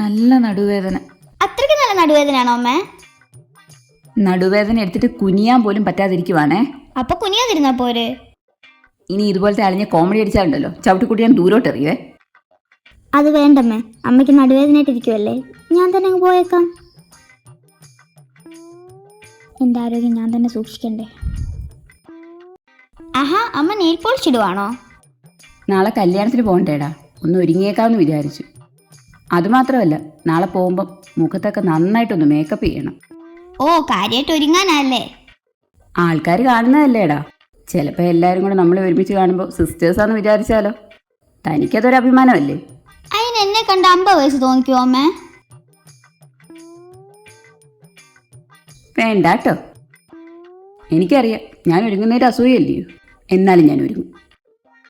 നല്ല നടുവേദന. അത്രയ്ക്ക് നല്ല നടുവേദനയാണോ അമ്മേ? നടുവേദന എടുത്തിട്ട് കുനിയാൻ പോലും പറ്റാതിരിക്കുവാണേ. അപ്പൊ കുനിയാതിരുന്നാ പോരെ? ഇനി ഇതുപോലത്തെ അളിഞ്ഞ കോമഡി അടിച്ചാലുണ്ടല്ലോ ചവിട്ടിക്കുട്ടി ഞാൻ ദൂരോട്ട് എറിയുവേ. അത് വേണ്ടമ്മേ, അമ്മയ്ക്ക് നടുവേദനയായിട്ടിരിക്കുവല്ലേ, ഞാൻ തന്നെ അങ്ങ് പോയേക്കാം. എൻ്റെ ആരോഗ്യം ഞാൻ തന്നെ സൂക്ഷിക്കണ്ടേ. ആഹാ, അമ്മ നെയിൽ പോളിഷ് ഇടുവാണോ? നാളെ കല്യാണത്തിന് പോകണ്ടേടാ, ഒന്ന് ഒരുങ്ങിയേക്കാമെന്ന് വിചാരിച്ചു. അതുമാത്രമല്ല, നാളെ പോകുമ്പം മുഖത്തൊക്കെ നന്നായിട്ടൊന്ന് മേക്കപ്പ് ചെയ്യണം. ഓ, കാര്യമായിട്ട് ഒരുങ്ങാനല്ലേ? ആൾക്കാർ കാണുന്നതല്ലേടാ, ചിലപ്പോൾ എല്ലാവരും കൂടെ നമ്മളെ ഒരുമിച്ച് കാണുമ്പോൾ സിസ്റ്റേഴ്സാന്ന് വിചാരിച്ചാലോ. തനിക്കതൊരു അഭിമാനമല്ലേ? അതിന് എന്നെ കണ്ട 50 വയസ്സ് തോന്നിക്കുമോ അമ്മേ? വേണ്ട കേട്ടോ, എനിക്കറിയാം ഞാൻ ഒരുങ്ങുന്നതിൻ്റെ അസൂയല്ലയോ. എന്നാലും ഞാൻ ഒരുങ്ങും.